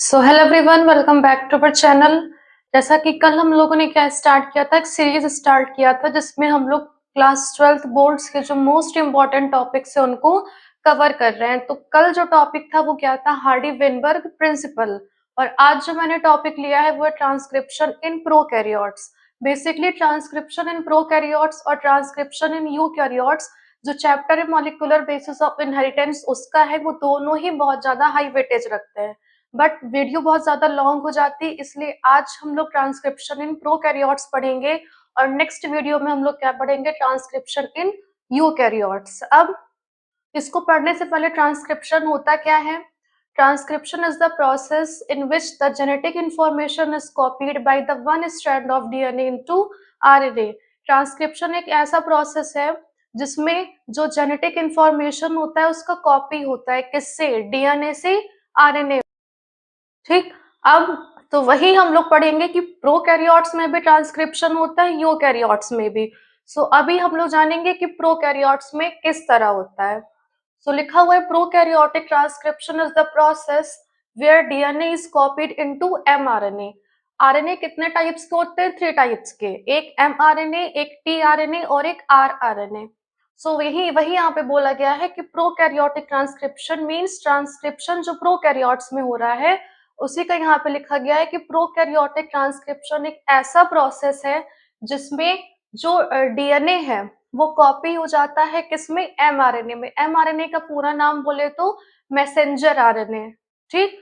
So hello everyone, welcome back to our channel. जैसा कि कल हम लोगों ने क्या स्टार्ट किया था, एक सीरीज स्टार्ट किया था जिसमें हम लोग क्लास 12th बोर्ड्स के जो मोस्ट इम्पॉर्टेंट टॉपिक्स है उनको कवर कर रहे हैं। तो कल जो टॉपिक था वो क्या था, हार्डी वेनबर्ग प्रिंसिपल। और आज जो मैंने टॉपिक लिया है वो है transcription in prokaryotes. Basically transcription in prokaryotes और ट्रांसक्रिप्शन इन यूकैरियोट्स, जो चैप्टर है मॉलिक्यूलर बेसिस ऑफ इनहेरिटेंस उसका है, वो दोनों ही बहुत ज्यादा हाई वेटेज रखते हैं। बट वीडियो बहुत ज्यादा लॉन्ग हो जाती, इसलिए आज हम लोग ट्रांसक्रिप्शन इन प्रोकैरियोट्स पढ़ेंगे और नेक्स्ट वीडियो में हम लोग क्या पढ़ेंगे, ट्रांसक्रिप्शन इन यूकैरियोट्स। अब इसको पढ़ने से पहले ट्रांसक्रिप्शन होता क्या है। Transcription is the process in which the genetic information is copied by the one strand of DNA into RNA. Transcription एक ऐसा प्रोसेस है जिसमें जो जेनेटिक इंफॉर्मेशन होता है उसका कॉपी होता है, किससे, डीएनए से आरएनए। ठीक। अब तो वही हम लोग पढ़ेंगे कि प्रोकैरियोट्स में भी ट्रांसक्रिप्शन होता है, यूकैरियोट्स में भी। सो अभी हम लोग जानेंगे कि प्रोकैरियोट्स में किस तरह होता है। सो लिखा हुआ है, prokaryotic transcription is the process where DNA is copied into mRNA. RNA कितने टाइप्स के होते हैं, 3 टाइप्स के, एक एमआरएनए, एक टीआरएनए और एक आरआरएनए। सो वही वही यहाँ पे बोला गया है कि प्रोकैरियोटिक ट्रांसक्रिप्शन मींस ट्रांसक्रिप्शन जो प्रोकैरियोट्स में हो रहा है उसी का यहाँ पे लिखा गया है कि प्रोकैरियोटिक ट्रांसक्रिप्शन एक ऐसा प्रोसेस है जिसमें जो डीएनए है वो कॉपी हो जाता है किसमें, एमआरएनए में। एमआरएनए का पूरा नाम बोले तो मैसेंजर आरएनए। ठीक।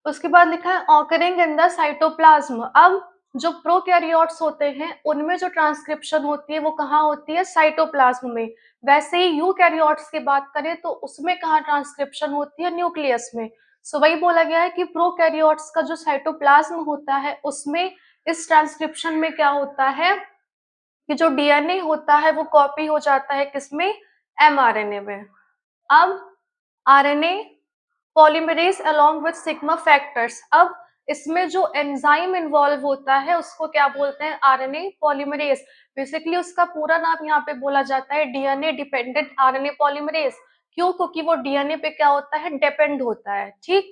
उसके बाद लिखा है ऑकरिंग इन द साइटोप्लाज्म। अब जो प्रोकैरियोट्स होते हैं उनमें जो ट्रांसक्रिप्शन होती है वो कहाँ होती है, साइटोप्लाज्म में। वैसे ही यूकैरियोट्स की बात करें तो उसमें कहाँ ट्रांसक्रिप्शन होती है, न्यूक्लियस में। सो वही बोला गया है कि प्रोकैरियोट्स का जो साइटोप्लाज्म होता है उसमें इस ट्रांसक्रिप्शन में क्या होता है कि जो डीएनए होता है वो कॉपी हो जाता है किसमें, एमआरएनए में। अब RNA polymerase along with sigma factors. अब इसमें जो एंजाइम इन्वॉल्व होता है उसको क्या बोलते हैं, आरएनए पॉलीमरेज। बेसिकली उसका पूरा नाम यहाँ पे बोला जाता है डीएनए डिपेंडेंट आरएनए पॉलीमरेज। क्यों, क्योंकि वो डीएनए पे क्या होता है, डिपेंड होता है। ठीक।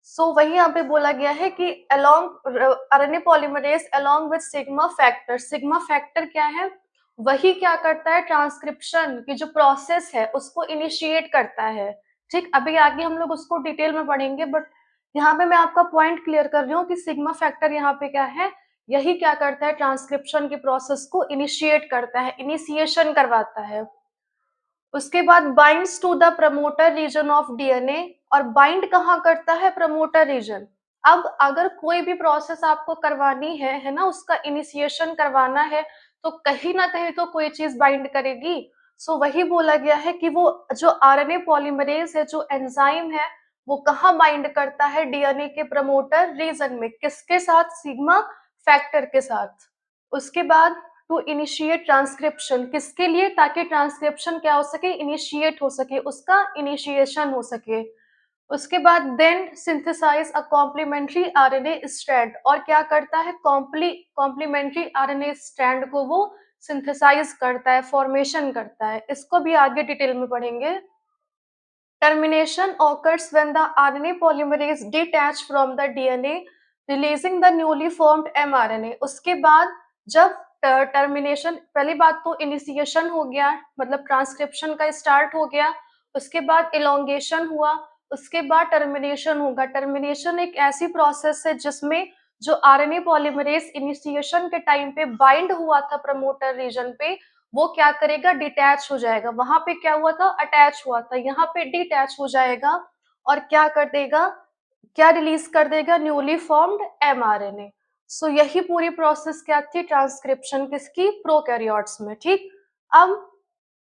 सो वही यहाँ पे बोला गया है कि along RNA polymerase along with sigma factor. Sigma factor क्या है, वही क्या करता है, ट्रांसक्रिप्शन की जो प्रोसेस है उसको इनिशिएट करता है। ठीक। अभी आगे हम लोग उसको डिटेल में पढ़ेंगे, बट यहाँ पे मैं आपका पॉइंट क्लियर कर रही हूँ कि सिग्मा फैक्टर यहाँ पे क्या है, यही क्या करता है, ट्रांसक्रिप्शन की प्रोसेस को इनिशिएट करता है, इनिशिएशन करवाता है। उसके बाद binds to the promoter region of DNA. और बाइंड कहाँ करता है, प्रमोटर रीजन। अब अगर कोई भी प्रोसेस आपको करवानी है ना, उसका इनिशिएशन करवाना है तो कहीं ना कहीं तो कोई चीज बाइंड करेगी। सो वही बोला गया है कि वो जो आरएनए पॉलीमरेज है, जो एंजाइम है, वो कहाँ बाइंड करता है, डीएनए के प्रमोटर रीजन में। किसके साथ, सिग्मा फैक्टर के साथ। उसके बाद टू इनिशिएट ट्रांसक्रिप्शन, किसके लिए, ताकि ट्रांसक्रिप्शन क्या हो सके, इनिशिएट हो सके, उसका इनिशिएशन हो सके। उसके बाद देन सिंथेसाइज अ कॉम्प्लीमेंट्री आरएनए स्ट्रैंड। और क्या करता है, कॉम्प्लीमेंट्री आरएनए स्ट्रैंड को वो सिंथेसाइज करता है, फॉर्मेशन करता है। इसको भी आगे डिटेल में पढ़ेंगे। Termination occurs when the RNA polymerase detach from the DNA, releasing the newly formed mRNA. उसके बाद जब टर्मिनेशन, पहली बात तो इनिशिएशन हो गया, मतलब ट्रांसक्रिप्शन का स्टार्ट हो गया, उसके बाद इलोंगेशन हुआ, उसके बाद टर्मिनेशन होगा। टर्मिनेशन एक ऐसी प्रोसेस है जिसमें जो आरएनए पॉलीमरेज इनिशिएशन के टाइम पे बाइंड हुआ था प्रमोटर रीजन पे, वो क्या करेगा, डिटैच हो जाएगा। वहां पे क्या हुआ था, अटैच हुआ था, यहाँ पे डिटैच हो जाएगा और क्या कर देगा, क्या रिलीज कर देगा, न्यूली फॉर्म्ड एमआरएनए। सो यही पूरी प्रोसेस क्या थी, ट्रांसक्रिप्शन किसकी, प्रोकैरियोट्स में। ठीक। अब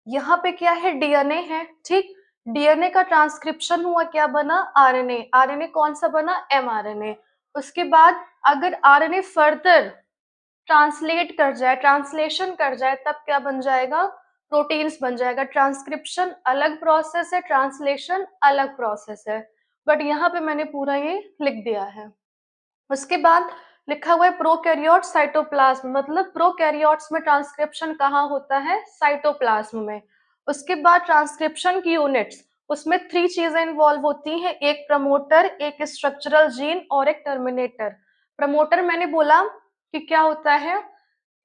यहाँ पे क्या है, डीएनए है। ठीक। डीएनए का ट्रांसक्रिप्शन हुआ, क्या बना, आरएनए। आरएनए कौन सा बना, एमआरएनए। उसके बाद अगर आरएनए फर्दर ट्रांसलेट कर जाए, ट्रांसलेशन कर जाए, तब क्या बन जाएगा, प्रोटीन्स बन जाएगा। ट्रांसक्रिप्शन अलग प्रोसेस है, ट्रांसलेशन अलग प्रोसेस है, बट यहाँ पे मैंने पूरा ये लिख दिया है। उसके बाद लिखा हुआ है प्रोकैरियोट साइटोप्लाज्म, मतलब प्रोकैरियोट्स में ट्रांसक्रिप्शन कहाँ होता है, साइटोप्लाज्म में। उसके बाद ट्रांसक्रिप्शन की यूनिट्स, उसमें 3 चीजें इन्वॉल्व होती हैं, एक प्रमोटर, एक स्ट्रक्चरल जीन और एक टर्मिनेटर। प्रमोटर मैंने बोला कि क्या होता है,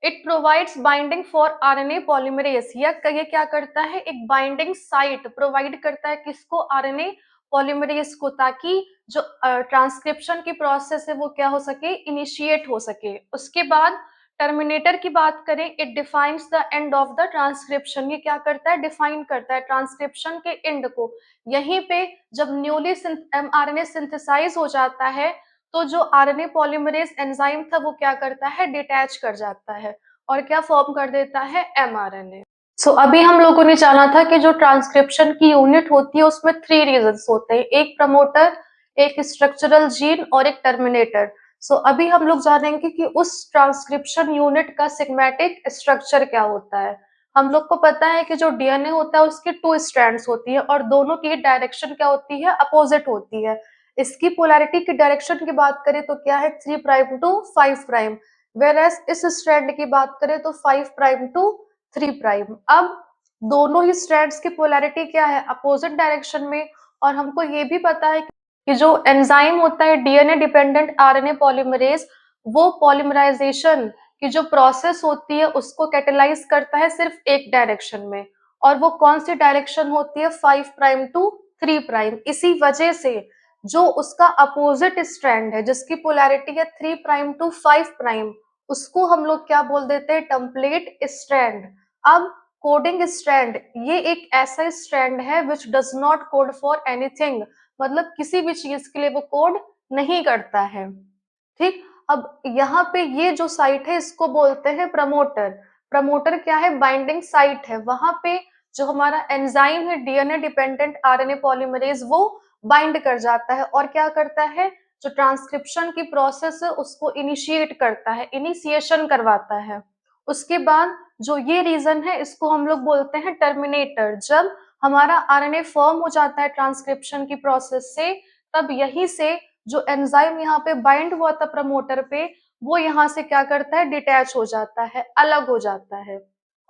it provides binding for RNA polymerase, या ये क्या करता है, एक बाइंडिंग साइट प्रोवाइड करता है किसको, आरएनए पॉलीमरेज को, ताकि जो ट्रांसक्रिप्शन की प्रोसेस है वो क्या हो सके, इनिशिएट हो सके। उसके बाद टर्मिनेटर की बात करें, it defines the end of the transcription, ये क्या करता है, डिफाइन करता है ट्रांसक्रिप्शन के एंड को। यहीं पे जब न्यूली एमआरएनए सिंथेसाइज हो जाता है, तो जो आरएनए पॉलीमरेज एंजाइम था वो क्या करता है, डिटैच कर जाता है और क्या फॉर्म कर देता है, एमआरएनए। सो अभी हम लोगों ने जाना था कि जो ट्रांसक्रिप्शन की यूनिट होती है उसमें 3 रीजंस होते हैं, एक प्रमोटर, एक स्ट्रक्चरल जीन और एक टर्मिनेटर। सो अभी हम लोग जानेंगे कि उस ट्रांसक्रिप्शन यूनिट का सिग्मेटिक स्ट्रक्चर क्या होता है। हम लोग को पता है कि जो डीएनए होता है उसकी 2 स्ट्रैंड्स होती है और दोनों की डायरेक्शन क्या होती है, अपोजिट होती है। इसकी पोलैरिटी की डायरेक्शन की बात करें तो क्या है, 3 prime to 5 prime, whereas इस स्ट्रैंड की बात करें तो 5 प्राइम टू 3 प्राइम। अब दोनों ही स्ट्रैंड्स की पोलैरिटी क्या है, अपोजिट डायरेक्शन में। और हमको ये भी पता है कि जो एंजाइम होता है डीएनए डिपेंडेंट आरएनए पॉलीमरेज, वो पॉलीमराइजेशन की जो प्रोसेस होती है उसको कैटेलाइज करता है सिर्फ एक डायरेक्शन में, और वो कौन सी डायरेक्शन होती है, 5 प्राइम टू 3 प्राइम। इसी वजह से जो उसका अपोजिट स्ट्रैंड है जिसकी पोलैरिटी है 3 प्राइम टू 5 प्राइम, उसको हम लोग क्या बोल देते हैं, टेम्पलेट स्ट्रैंड। अब कोडिंग स्ट्रैंड, ये एक ऐसा स्ट्रैंड है which does not code for anything, मतलब किसी भी चीज के लिए वो कोड नहीं करता है। ठीक, अब यहाँ पे ये जो साइट है इसको बोलते हैं प्रमोटर। प्रमोटर क्या है, बाइंडिंग साइट है, वहां पे जो हमारा एंजाइम है डीएनए डिपेंडेंट आरएनए पॉलीमरेज वो बाइंड कर जाता है और क्या करता है, जो ट्रांसक्रिप्शन की प्रोसेस है उसको इनिशिएट करता है, इनिशिएशन करवाता है। उसके बाद जो ये रीजन है इसको हम लोग बोलते हैं टर्मिनेटर। जब हमारा आरएनए फॉर्म हो जाता है ट्रांसक्रिप्शन की प्रोसेस से, तब यहीं से जो एंजाइम यहाँ पे बाइंड हुआ था प्रमोटर पे, वो यहाँ से क्या करता है, डिटैच हो जाता है, अलग हो जाता है।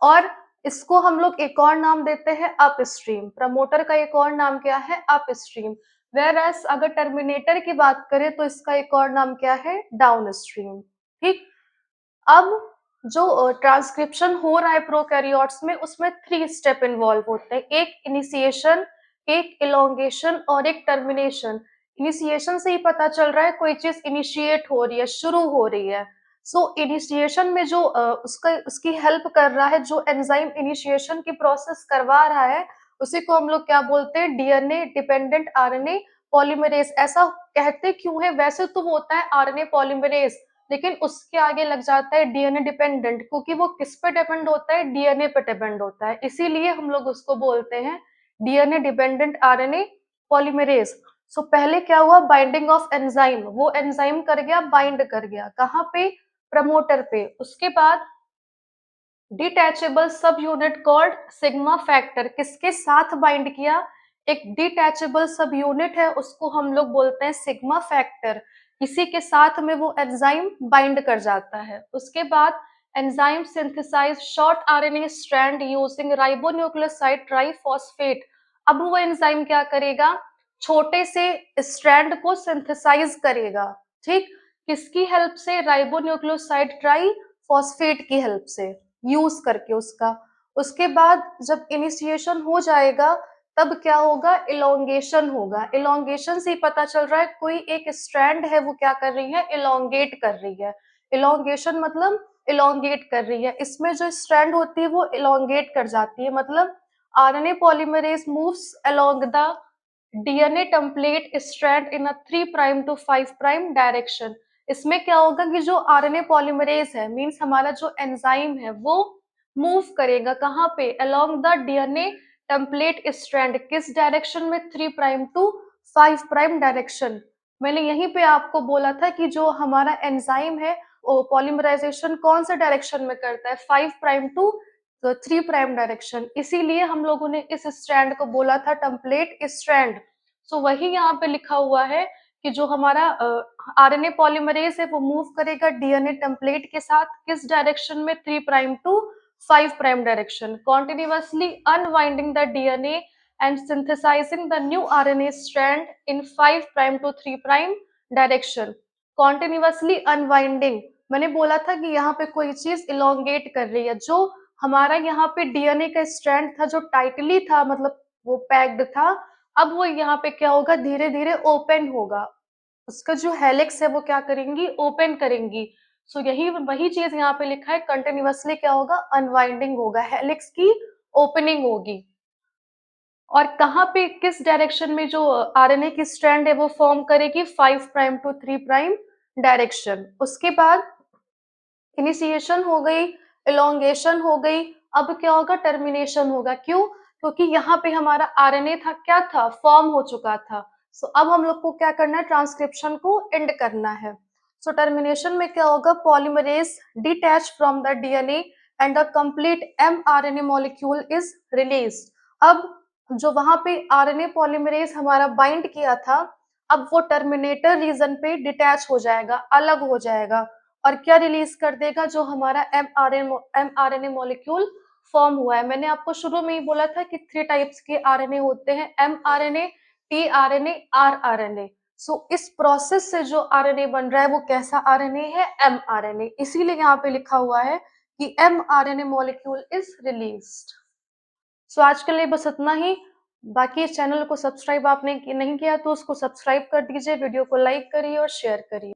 और इसको हम लोग एक और नाम देते हैं अपस्ट्रीम। प्रमोटर का एक और नाम क्या है, अपस्ट्रीम। वेयर एज अगर टर्मिनेटर की बात करें तो इसका एक और नाम क्या है, डाउनस्ट्रीम। ठीक, अब जो ट्रांसक्रिप्शन हो रहा है प्रोकैरियोट्स में, उसमें 3 स्टेप इन्वॉल्व होते हैं, एक इनिशिएशन, एक इलोंगेशन और एक टर्मिनेशन। इनिशिएशन से ही पता चल रहा है कोई चीज इनिशिएट हो रही है, शुरू हो रही है। सो इनिशिएशन में जो उसका उसकी हेल्प कर रहा है, जो एंजाइम इनिशिएशन की प्रोसेस करवा रहा है, उसी को हम लोग क्या बोलते हैं, डीएनए डिपेंडेंट आरएनए पॉलीमरेज। ऐसा कहते क्यों है, वैसे तो वो होता है आरएनए पॉलीमरेज, लेकिन उसके आगे लग जाता है डीएनए डिपेंडेंट, क्योंकि वो किस पे डिपेंड होता है, डीएनए पे डिपेंड होता है, इसीलिए हम लोग उसको बोलते हैं डीएनए डिपेंडेंट आरएनए पॉलीमरेज। सो पहले क्या हुआ, बाइंडिंग ऑफ एंजाइम, वो एंजाइम कर गया, बाइंड कर गया, कहाँ पे, प्रमोटर पे। उसके बाद डिटैचेबल सब यूनिट कॉल्ड सिग्मा फैक्टर, किसके साथ बाइंड किया, एक डिटैचेबल सब यूनिट है उसको हम लोग बोलते हैं सिग्मा फैक्टर, इसी के साथ में वो एंजाइम बाइंड कर जाता है। उसके बाद enzyme synthesize short RNA strand using ribonucleoside triphosphate. अब वो एंजाइम क्या करेगा, छोटे से स्ट्रैंड को सिंथेसाइज करेगा। ठीक, किसकी हेल्प से, राइबोन्यूक्लियोसाइड ट्राइफॉस्फेट की हेल्प से, यूज करके उसका। उसके बाद जब इनिशिएशन हो जाएगा तब क्या होगा, इलोंगेशन होगा। इलोंगेशन से ही पता चल रहा है कोई एक स्ट्रैंड है वो क्या कर रही है, इलोंगेट कर रही है। इलोंगेशन मतलब इलोंगेट कर रही है, इसमें जो स्ट्रैंड होती है वो इलोंगेट कर जाती है, मतलब RNA polymerase moves along the DNA template strand in a 3 prime to 5 prime direction. इसमें क्या होगा कि जो आरएनए पॉलीमरेज है, मींस हमारा जो एंजाइम है, वो मूव करेगा कहाँ पे, along the DNA template strand, किस डायरेक्शन में, 3 प्राइम टू 5 प्राइम डायरेक्शन। मैंने यहीं पे आपको बोला था कि जो हमारा एंजाइम है वो पॉलीमराइजेशन कौन से डायरेक्शन में करता है, 5 प्राइम टू 3 प्राइम डायरेक्शन, इसीलिए हम लोगों ने इस स्ट्रैंड को बोला था टेम्पलेट स्ट्रैंड। सो वही यहाँ पे लिखा हुआ है कि जो हमारा आरएनए पॉलीमरेज है वो मूव करेगा डीएनए टेम्पलेट के साथ, किस डायरेक्शन में, 3 prime to 5 prime direction, continuously unwinding the DNA and synthesizing the new RNA strand in 5 prime to 3 prime direction, continuously unwinding। मैंने बोला था कि यहाँ पे कोई चीज इलोंगेट कर रही है, जो हमारा यहाँ पे डीएनए का स्ट्रैंड था जो टाइटली था, मतलब वो पैक्ड था, अब वो यहाँ पे क्या होगा, धीरे धीरे ओपन होगा। उसका जो हेलिक्स है वो क्या करेंगी, ओपन करेंगी। सो यही वही चीज यहाँ पे लिखा है, कंटिन्यूअसली क्या होगा, अनवाइंडिंग होगा, हेलिक्स की ओपनिंग होगी। और कहाँ पे किस डायरेक्शन में जो आरएनए की स्ट्रैंड है वो फॉर्म करेगी, 5 प्राइम टू 3 प्राइम डायरेक्शन। उसके बाद इनिशिएशन हो गई, इलोंगेशन हो गई, अब क्या होगा, टर्मिनेशन होगा। क्यों? क्योंकि यहाँ पे हमारा आरएनए था, क्या था, फॉर्म हो चुका था। सो अब हम लोग को क्या करना है, ट्रांसक्रिप्शन को एंड करना है। सो टर्मिनेशन में क्या होगा, polymerase detach from the DNA and the complete mRNA molecule is released. अब जो वहां पे आरएनए पॉलीमरेज हमारा बाइंड किया था, अब वो टर्मिनेटर रीजन पे डिटैच हो जाएगा, अलग हो जाएगा, और क्या रिलीज कर देगा, जो हमारा एमआरएनए मॉलिक्यूल फॉर्म हुआ है। मैंने आपको शुरू में ही बोला था कि 3 टाइप्स के आरएनए होते हैं, एमआरएनए, टीआरएनए, आरआरएनए। सो इस प्रोसेस से जो आरएनए बन रहा है वो कैसा आरएनए है, एमआरएनए। इसीलिए यहाँ पे लिखा हुआ है कि एमआरएनए मॉलिक्यूल इज रिलीज्ड। सो आज के लिए बस इतना ही। बाकी इस चैनल को सब्सक्राइब आपने नहीं किया तो उसको सब्सक्राइब कर दीजिए, वीडियो को लाइक करिए और शेयर करिए।